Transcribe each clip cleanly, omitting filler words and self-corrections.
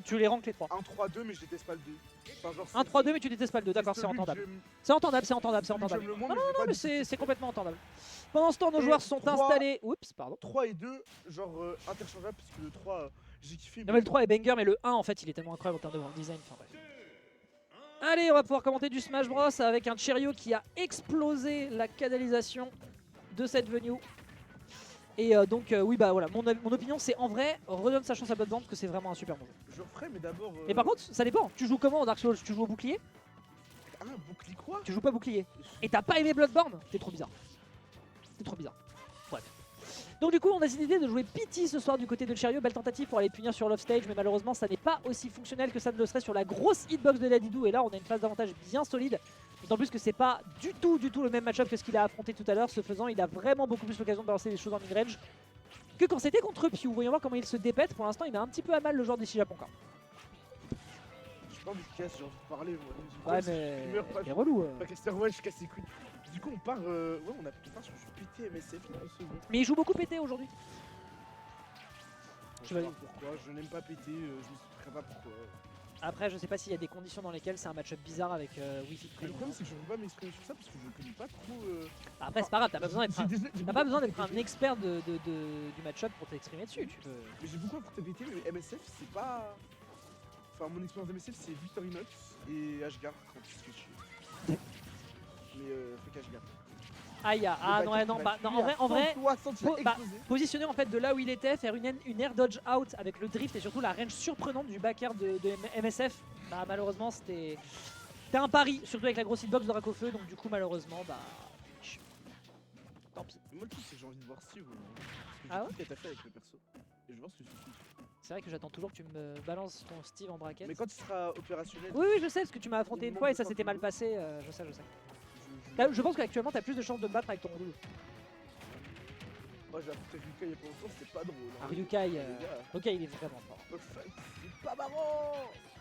Tu les ranks les 3. 1-3-2, mais je déteste pas le 2. Enfin, genre, 1-3-2 mais tu détestes pas le 2, d'accord, c'est entendable. C'est entendable, c'est entendable, c'est entendable. Non, non, non, mais c'est complètement entendable. Pendant ce temps, nos joueurs sont installés. Oups, pardon. 3 et 2, genre interchangeable, parce que le 3, j'ai kiffé. Non, mais le 3 est banger, mais le 1 en fait il est tellement incroyable en termes de world design. Enfin, bref. Allez, on va pouvoir commenter du Smash Bros avec un Cheerio qui a explosé la canalisation de cette venue. Et donc, oui, bah voilà, mon opinion c'est en vrai, redonne sa chance à Bloodborne parce que c'est vraiment un super bon jeu. Je referai, mais d'abord. Mais par contre, ça dépend. Tu joues comment en Dark Souls? Tu joues au bouclier? Ah, bouclier quoi? Tu joues pas bouclier. Et t'as pas aimé Bloodborne? T'es trop bizarre. C'est trop bizarre. Bref. Donc du coup on a décidé de jouer Pity ce soir du côté de Cheerio. Belle tentative pour aller punir sur l'offstage, mais malheureusement ça n'est pas aussi fonctionnel que ça ne le serait sur la grosse hitbox de Ladidou. Et là on a une phase d'avantage bien solide. D'autant plus que c'est pas du tout le même match-up que ce qu'il a affronté tout à l'heure. Ce faisant, il a vraiment beaucoup plus l'occasion de balancer des choses en mid-range que quand c'était contre Pew. Voyons voir comment il se dépète. Pour l'instant il met un petit peu à mal le joueur d'ici Japon encore. J'ai pas envie de casse, j'ai envie de parler moi. Ouais mais c'est relou. Pas caster, ouais, je casse les couilles. Du coup on part, ouais on a putain sur PT MSF il y a 2 secondes. Mais il joue beaucoup PT aujourd'hui. Je sais pas pourquoi, je n'aime pas PT, je me expliquerai pas pourquoi. Après je sais pas s'il y a des conditions dans lesquelles c'est un match-up bizarre avec Wi-Fi. Le problème c'est que je peux pas m'exprimer sur ça parce que je connais pas trop. Après c'est pas grave, t'as pas besoin d'être un expert du match-up pour t'exprimer dessus. Tu peux... Mais j'ai beaucoup affronté PT, mais MSF c'est pas... Enfin mon expérience d'MSF c'est Victorinox et Ashgar quand tu switches. Mais fuck Ashgar. Aïe, ah non, non, bah, non, en vrai positionner en fait de là où il était, faire une air dodge out avec le drift et surtout la range surprenante du back air de MSF, bah malheureusement c'était un pari, surtout avec la grosse hitbox de Dracofeu, donc du coup malheureusement bah tant pis. Moi le truc c'est que j'ai envie de voir Steve. Ah ouais? Qu'est-ce que t'as fait avec le perso? Et je vois ce que c'est. C'est vrai que j'attends toujours que tu me balances ton Steve en bracket. Mais quand il sera opérationnel. Oui, je sais, parce que tu m'as affronté une fois et ça s'était mal passé, je sais. Je pense qu'actuellement t'as plus de chances de me battre avec ton Roulou. Moi j'ai affronté Ryukai il y a pas longtemps, c'était pas drôle. Ah, Ryukai, ok il est vraiment fort. C'est pas marrant.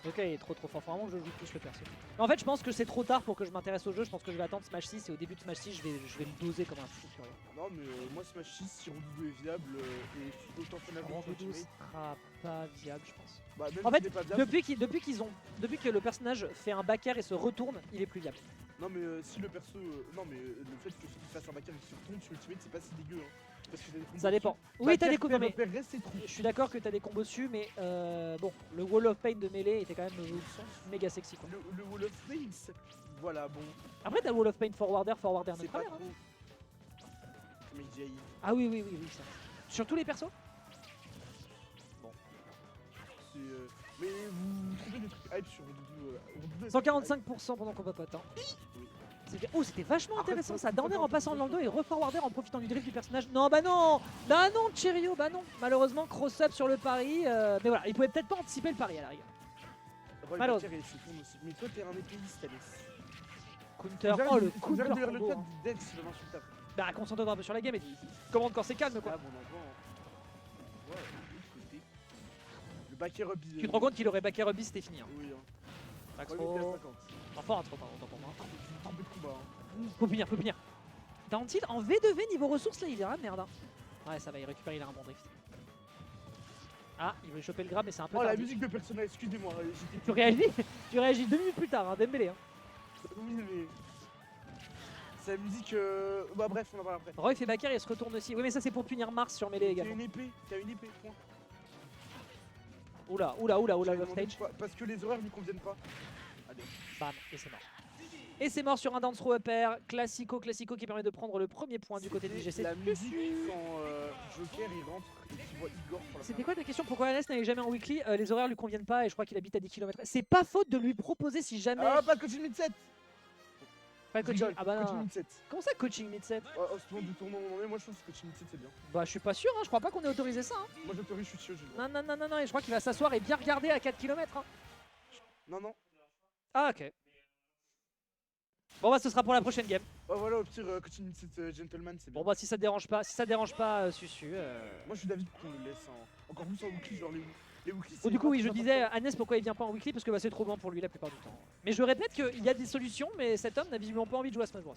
Ok, il est trop fort, faut vraiment que je joue plus le perso. Mais en fait je pense que c'est trop tard pour que je m'intéresse au jeu, je pense que je vais attendre Smash 6 et au début de Smash 6 je vais le doser comme un fou sur rien. Non mais moi Smash 6 si Rondoudou est viable et autant faire la Rondoudou sera pas viable je pense. Bah, en fait depuis que le personnage fait un back air et se retourne, il est plus viable. Non mais si le perso... non mais le fait qu'il fasse un back air et qu'il se retourne sur Ultimate c'est pas si dégueu hein. Parce que ça dépend. Oui t'as des combos mais... Je suis d'accord que t'as des combos dessus mais bon le Wall of Pain de mêlée était quand même méga sexy quoi. Le Wall of Pain voilà bon. Après t'as le Wall of Pain forwarder de travers. Mais ah oui ça. Sur tous les persos. Bon. Mais vous trouvez des trucs hype sur Rondoudou 145% pendant qu'on papote hein. Oh c'était vachement intéressant ça, downer en passant dans le dos et reforwarder en profitant du drift du personnage. Non bah non Cheerio, bah non. Malheureusement cross-up sur le pari, mais voilà, il pouvait peut-être pas anticiper le pari à la rigueur. Malheureusement. Mais toi t'es un épéiste Alice. Counter, oh le counter le combo code d'Ex le insultable. Bah concentre-toi un peu sur la game et commande quand c'est calme quoi. Ah bon avant. Ouais, côté. Le back air Ruby. Tu te rends compte qu'il aurait back air Ruby c'était fini hein. Oui hein. Max Pro. Enfin trop autant pour moi. De combat, hein. Faut punir. Down tilt en V2V niveau ressources là il ira merde hein. Ouais ça va il récupère, il a un bon drift. Ah il voulait choper le grab mais c'est un peu Oh tardif. la musique de personnage, excusez-moi. Tu réagis 2 minutes plus tard hein, Dembélé hein. Oui mais... C'est la musique... Bah bref on en parle après. Roy fait back air et il se retourne aussi. Oui mais ça c'est pour punir Mars sur mêlée également. T'as une épée, point. Oula, le stage. Parce que les horaires lui conviennent pas. Allez. Bam, et c'est mort. Et c'est mort sur un down throw upper. Classico qui permet de prendre le premier point du côté du GC. La musique quand Joker il rentre et qu'il voit Igor pour la C'était quoi ta question? Pourquoi Alès n'allait jamais en weekly? Les horaires lui conviennent pas et je crois qu'il habite à 10 km. C'est pas faute de lui proposer si jamais... Ah pas de coaching mid-set. Pas de coaching, ah bah non. Coaching mid-set. Comment ça coaching mid-set? Oh ce tournoi du tournoi on en est, moi je pense que coaching mid-set c'est bien. Bah je suis pas sûr, hein. Je crois pas qu'on ait autorisé ça hein. Moi j'autorise, je suis sûr. Non, et je crois qu'il va s'asseoir et bien regarder à 4 km hein. Non. Ah ok. Bon bah ce sera pour la prochaine game. Oh voilà au pire coaching mid-set gentleman c'est bien. Bon bah si ça te dérange pas, Susu. Moi je suis d'avis qu'on le laisse encore plus en weekly genre les weekly. Bon, du coup oui je disais Agnès pourquoi il vient pas en weekly parce que bah, c'est trop loin pour lui la plupart du temps. Mais je répète qu'il y a des solutions mais cet homme n'a visiblement pas envie de jouer à Smash Bros.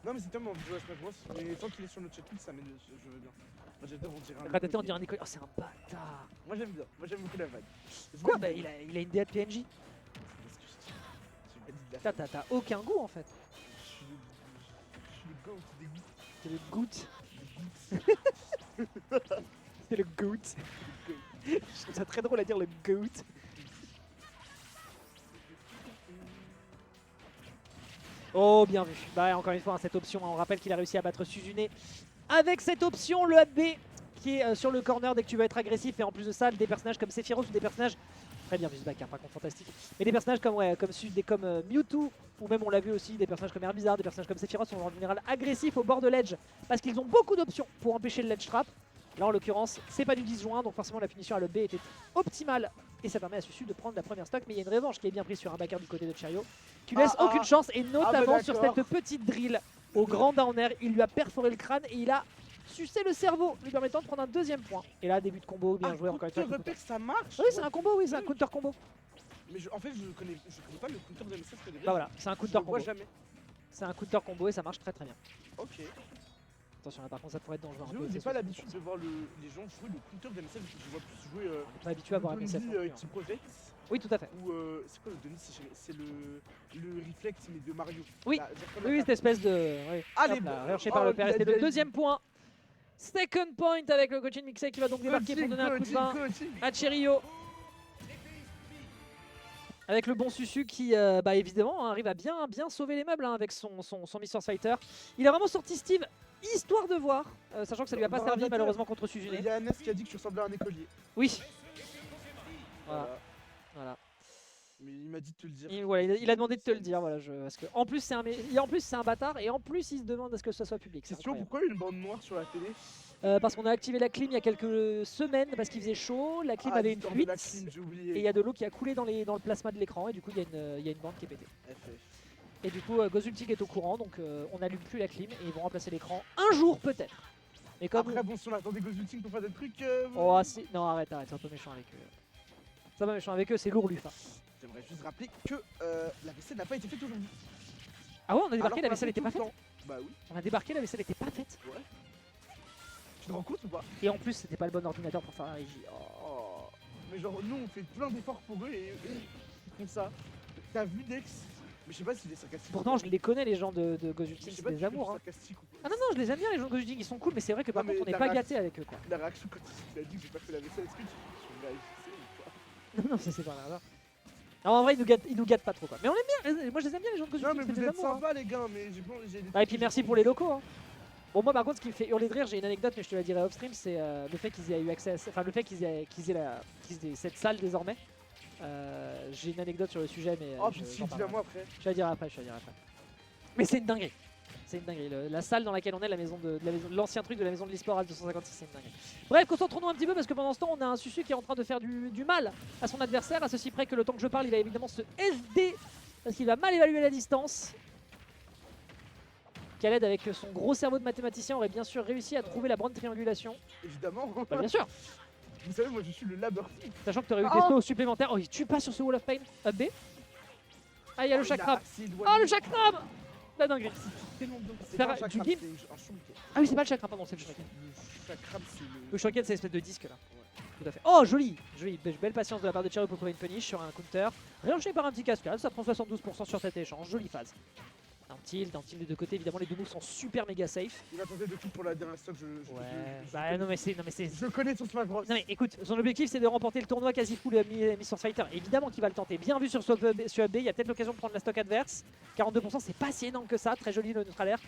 Non mais c'est tellement envie de jouer à Smash Bros. Mais tant qu'il est sur notre chatroom, ça m'aide, je veux bien. Moi j'adore, on dirait un Ratatouille, on écolier. dirait un écolier. Oh, c'est un bâtard. Moi j'aime bien, moi j'aime beaucoup la vague. Quoi bah il a une DA de PNJ. J'ai pas dit de la Putain, t'as aucun goût en fait. Je suis le gars qui dégoûte. C'est le goût. C'est le goût. Je trouve ça très drôle à dire le goût. Oh, bien vu. Bah, encore une fois, hein, cette option, hein, on rappelle qu'il a réussi à battre Suzune avec cette option, le AB, qui est sur le corner dès que tu vas être agressif. Et en plus de ça, des personnages comme Sephiroth ou des personnages. Très bien vu ce back, hein, par contre, fantastique. Mais des personnages comme, ouais, comme Mewtwo, ou même on l'a vu aussi, des personnages comme Herbizarre, des personnages comme Sephiroth sont en général agressifs au bord de l'edge parce qu'ils ont beaucoup d'options pour empêcher le ledge trap. Là, en l'occurrence, c'est pas du disjoint, donc forcément la punition à le B était optimale. Et ça permet à Susu de prendre la première stock. Mais il y a une revanche qui est bien prise sur un backer du côté de Cherio, qui laisse aucune chance, et notamment sur cette petite drill au grand down air. Il lui a perforé le crâne et il a sucé le cerveau, lui permettant de prendre un deuxième point. Et là, début de combo, bien joué encore une fois. Repère, ça marche. Oui, c'est un combo, oui, c'est un counter combo. Mais en fait, je connais pas le counter de MSF. Bah voilà, c'est un counter Je le vois combo. jamais. C'est un counter combo et ça marche très très bien. Ok. Attention là, par contre, ça pourrait être dangereux. un peu, J'ai c'est pas sûr. l'habitude de voir les gens jouer le counter de MSF. Je vois plus jouer. On est pas habitué à voir le MSF. Dondi, non plus, hein. Team Project. Oui, tout à fait. Ou c'est quoi le Denis? C'est le Reflex mais de Mario. Oui. Là, genre comme Oui, la cette espèce de. Oui. Allez, Hop là, bon. réussi par le père. il a C'était le déjà eu. deuxième point. Second point avec le coaching Mixé qui va donc débarquer pour donner un coup de main à Cherio. Avec le bon Susu qui, bah évidemment, hein, arrive à bien sauver les meubles hein, avec son Miss Force Fighter. Il a vraiment sorti Steve, histoire de voir, sachant que ça lui a pas servi malheureusement contre Il Suzune. y a Anas qui a dit que tu ressemblais à un écolier. Oui. Voilà. Mais il m'a dit de te le dire. Et voilà, il a demandé de te le dire. Voilà, parce que, en plus, c'est un bâtard et en plus, il se demande à ce que ce soit public. C'est Question, incroyable. pourquoi il y a une bande noire sur la télé? Parce qu'on a activé la clim il y a quelques semaines parce qu'il faisait chaud. La clim avait une l'histoire de fuite la clim, j'ai oublié. et il y a de l'eau qui a coulé dans le plasma de l'écran et du coup, il y a une bande qui est pétée. Et du coup, Gozultic est au courant, donc on n'allume plus la clim et ils vont remplacer l'écran un jour peut-être. Mais comme Après, bon, si on attend des Gozulting pour faire des trucs. oh si, non arrête, c'est un peu méchant avec eux. C'est un peu méchant avec eux, c'est lourd Lufa. J'aimerais juste rappeler que la vaisselle n'a pas été faite aujourd'hui. Ah ouais, on a débarqué, Alors la qu'on vaisselle l'a était fait pas tout faite. le temps. Bah oui, On a débarqué, la vaisselle était pas faite. ouais. Tu te rends compte ou pas? Et en plus, c'était pas le bon ordinateur pour faire la régie. Oh. Oh. Mais genre, nous on fait plein d'efforts pour eux et ils font ça. T'as vu Dex? Mais je sais pas s'il est sarcastique. Pourtant, je les connais les gens de Je Gozultic, sais c'est pas des si amours. Hein. sarcastique ou pas. Ah non, non, je les aime bien les gens de Gozultic, ils sont cool, mais c'est vrai que par Non, mais contre, on n'est la pas réaction- gâté avec eux quoi. La réaction quand il a dit que j'ai pas fait la vaisselle, est-ce que tu réagissais ou pas? Non, non, c'est pas grave. Alors en vrai, ils nous gâtent pas trop quoi. Mais on aime bien, moi je les aime bien les gens de Non, Gozultic, mais c'est vous des êtes amours. Hein. sympas les gars, mais j'ai des. Ah, et puis merci pour les locaux. Hein. Bon, moi par contre, ce qui me fait hurler de rire, j'ai une anecdote, mais je te la dirai off stream, c'est le fait qu'ils aient eu accès à. Enfin, le fait qu'ils aient cette salle désormais. J'ai une anecdote sur le sujet, mais. Oh, j'en puis parlerai. dis-la moi après. Je te la dirai après, Mais c'est une dinguerie. C'est une dinguerie. La salle dans laquelle on est, l'ancien truc de la maison de l'e-sport à 256, c'est une dinguerie. Bref, concentrons-nous un petit peu parce que pendant ce temps, on a un Susu qui est en train de faire du mal à son adversaire, à ceci près que le temps que je parle, il va évidemment se SD parce qu'il va mal évaluer la distance. Khaled, avec son gros cerveau de mathématicien, aurait bien sûr réussi à trouver la bonne triangulation. Évidemment. Bah, bien sûr, Vous savez, moi je suis le labeur. sachant que tu aurais eu des sauts supplémentaires. Oh, il tue pas sur ce Wall of Pain. Up B. Ah, il y a le chakram. Oh, le chakram. La dinguerie. Tellement bien. C'est Faire pas un du chakram, gimp. c'est un shuriken. Ah oui, c'est pas le chakram, pardon, c'est le shuriken. Le chakram, c'est le. Le shuriken, c'est l'espèce de disque là. Tout à fait. Oh, joli, joli. Belle patience de la part de Cherio pour trouver une punish sur un counter. Réenchaîné par un petit cascade, ça prend 72% sur cet échange. Jolie phase. Un tilt des deux côtés. Évidemment, les deux moves sont super méga safe. Il a tenté de tout pour la dernière stock. Bah non, mais c'est. Je connais son Smash Bros. Non mais écoute, son objectif c'est de remporter le tournoi quasi full Miss Force Fighter. Évidemment qu'il va le tenter. Bien vu sur AB, il y a peut-être l'occasion de prendre la stock adverse. 42%, c'est pas si énorme que ça. Très joli le neutral air.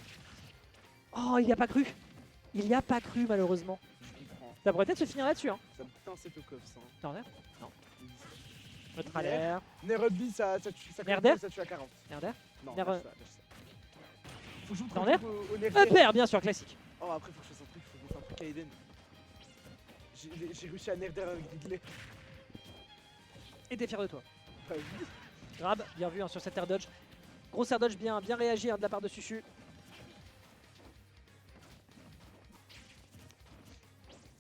Oh, il y a pas cru. Il y a pas cru malheureusement. Je comprends. Ça pourrait peut-être se finir là-dessus. Hein. Ça me putain, c'est peu coff ça. Corner. Non. Neutral air. Ner rugby, ça tue Merder. ça tue à 40. Merder. Non, Ner- lâche ça, lâche ça. Faut que je vous Corner. trouve au Ner. Upper, bien sûr, classique. Oh, après, faut que je fasse un truc, faut que je fasse un truc à Eden. J'ai réussi à nerder avec Digley. Et t'es fier de toi. Bah oui. Grab, bien vu hein, sur cet air dodge. Gros air dodge bien réagi hein, de la part de Susu.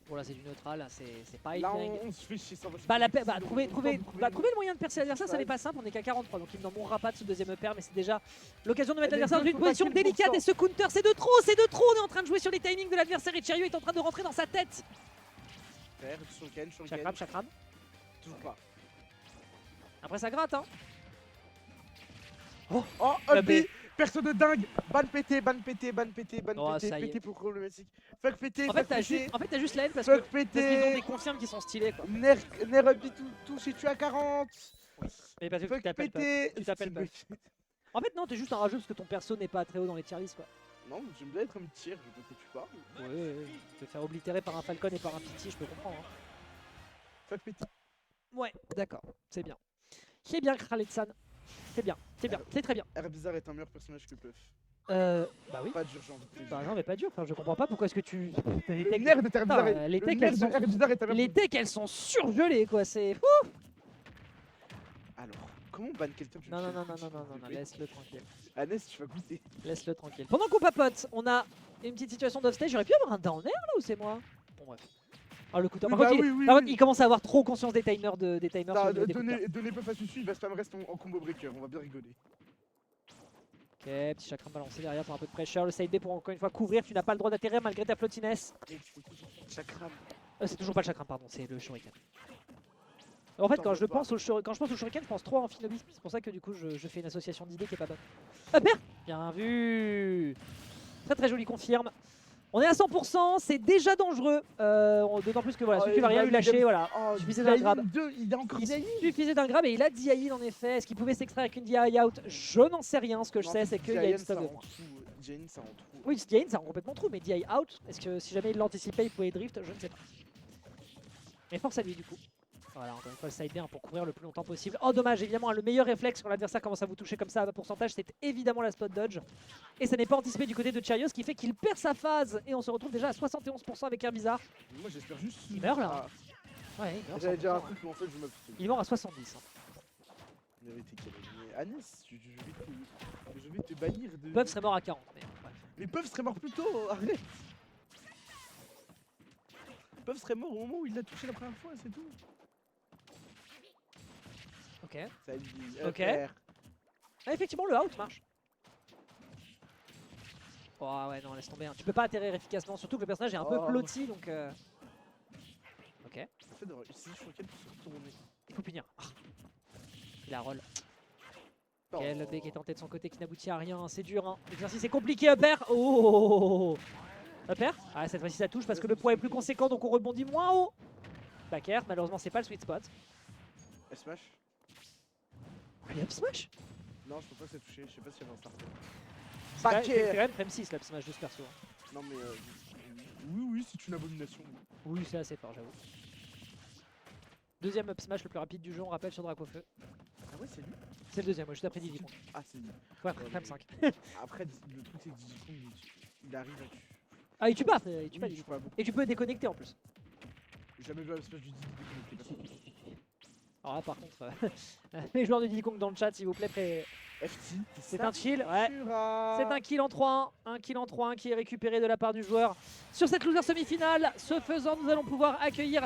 Bon là c'est du neutral, c'est pas Là, dingue. on se fait chier, ça va. Bah, trouver le moyen de percer l'adversaire, ça n'est pas simple, on est qu'à 43, donc il n'en mourra pas de ce deuxième upper, mais c'est déjà l'occasion de mettre Mais l'adversaire dans une faut position pas qu'il délicate le et ce counter, c'est de trop, on est en train de jouer sur les timings de l'adversaire et Chariot est en train de rentrer dans sa tête. Faire shuriken. Chakram. Toujours pas. Après ça gratte, hein. Oh, Le up B. Personne de dingue. Ban pété. Oh, ça y est. Pété pour problématique. Fuck pété. En fait, t'as juste la haine parce qu'ils Fuck ont des pété. confirmes qui sont stylés, quoi. Ner up B touche et tu as 40. Mais parce que tu Fuck t'appelles pas. pété. Tu t'appelles pas. En fait, non, t'es juste un rageux parce que ton perso n'est pas très haut dans les tier lists, quoi. Non, j'aime bien être un petit tir, je veux que tu parles. Ouais. Te faire oblitérer par un Falcon et par un Pity, je peux comprendre. Hein. Fuck pété. Ouais, d'accord, c'est bien. C'est bien, Khaled-san. C'est bien, c'est très bien. Herbizarre est un meilleur personnage que Puff. Bah oui. Pas dur, j'ai envie de te dire. Bah non, mais pas dur, frère, je comprends pas pourquoi est-ce que tu. Le nerf de Herbizarre Putain, les techs, elles sont- Herbizarre est un meilleur. Les techs, elles sont surgelées, quoi, c'est fou. Alors, comment ban quelqu'un du Non, chat, non, s'il vous plaît laisse-le tranquille. Annès, tu vas goûter. Laisse-le tranquille. Pendant qu'on papote, on a une petite situation d'offstage. J'aurais pu avoir un down air là ou c'est moi? Bon, bref. Oh, le couteau. Oui, Par bah contre, oui, par contre, il commence à avoir trop conscience des timers. Des timers sur le- des coups. Donnez Puff à Susu, il va spam reste en combo breaker, on va bien rigoler. Ok, petit chakram balancé derrière pour un peu de pressure. Le side B pour encore une fois couvrir. Tu n'as pas le droit d'atterrir malgré ta flottiness. Chakram. C'est toujours pas le chakram, pardon, c'est le shuriken. En fait, T'en quand veux je pas. pense au shuriken, je pense trop à Amphinobis. C'est pour ça que du coup, je fais une association d'idées qui est pas bonne. Ah, merde. Bien vu. Très très joli confirme. On est à 100%, c'est déjà dangereux. D'autant plus que voilà, Oh, Sufi va rien lui lâcher. Voilà. Oh, Suffisait d'un grab. Il a encore Il Diaïn. suffisait d'un grab et il a Diaïn en effet. Est-ce qu'il pouvait s'extraire avec une DI out? Je n'en sais rien. Ce que je sais, c'est qu'il y a une stuff de moins. Diaïn, ça en trou. Oui, Diaïn, ça rend complètement trou, mais DI out, est-ce que si jamais il l'anticipait, il pouvait drift? Je ne sais pas. Mais force à lui du coup. Voilà, encore une fois le side B pour couvrir le plus longtemps possible. Oh dommage, évidemment, le meilleur réflexe quand l'adversaire commence à vous toucher comme ça à bas pourcentage, c'est évidemment la spot dodge. Et ça n'est pas anticipé du côté de Chariot, ce qui fait qu'il perd sa phase. Et on se retrouve déjà à 71% avec Herbizarre. Moi j'espère juste. Il meurt, là. Ouais, il meurt. J'allais dire un 100%, truc, mais en fait je m'abstiens. Il est mort à 70. Hein. Vérité qu'elle est. Mais Annès, je vais te bannir de. Puff serait mort à 40. Mais, bref. Mais Puff serait mort plus tôt, arrête. Puff serait mort au moment où il l'a touché la première fois, c'est tout. Ok. Ça dit. Ok. Ah, effectivement, le out marche. Oh ouais, non, laisse tomber. Hein. Tu peux pas atterrir efficacement, surtout que le personnage est un peu Oh. blotti donc. Ok. En fait, d'avoir utilisé Shuriken pour se retourner. Il faut punir. Ah. Il a roll. Oh. Ok, le B qui est tenté de son côté qui n'aboutit à rien, c'est dur hein. L'exercice est compliqué, upper. Oh, upper. Ah, cette fois-ci ça touche parce que le poids est plus conséquent donc on rebondit moins haut. Back air, malheureusement c'est pas le sweet spot. Smash. Il up smash. Non, je pense pas que ça touché, je sais pas si j'avais un starter. C'est Back air. quand même frame 6 là, up smash de ce perso. Hein. Non, mais. Oui, c'est une abomination. Oui, c'est assez fort, j'avoue. Deuxième up smash le plus rapide du jeu, on rappelle sur Dracofeu. Ah ouais, c'est lui. C'est le deuxième, juste après Diddy Kong. Ah, c'est lui. Ouais, après frame 5. Après, le truc, c'est que Digicon, il arrive à tuer. Ah, il tue pas, il tue pas Oui, Diddy je Kong. crois beaucoup. Et tu peux déconnecter en plus. J'ai jamais vu un smash du Diddy déconnecté personne. Alors là par contre, les joueurs de Diddy Kong dans le chat s'il vous plaît, FT, c'est un chill, ouais. C'est un kill en 3-1, un kill en 3-1 qui est récupéré de la part du joueur sur cette loser semi-finale. Ce faisant, nous allons pouvoir accueillir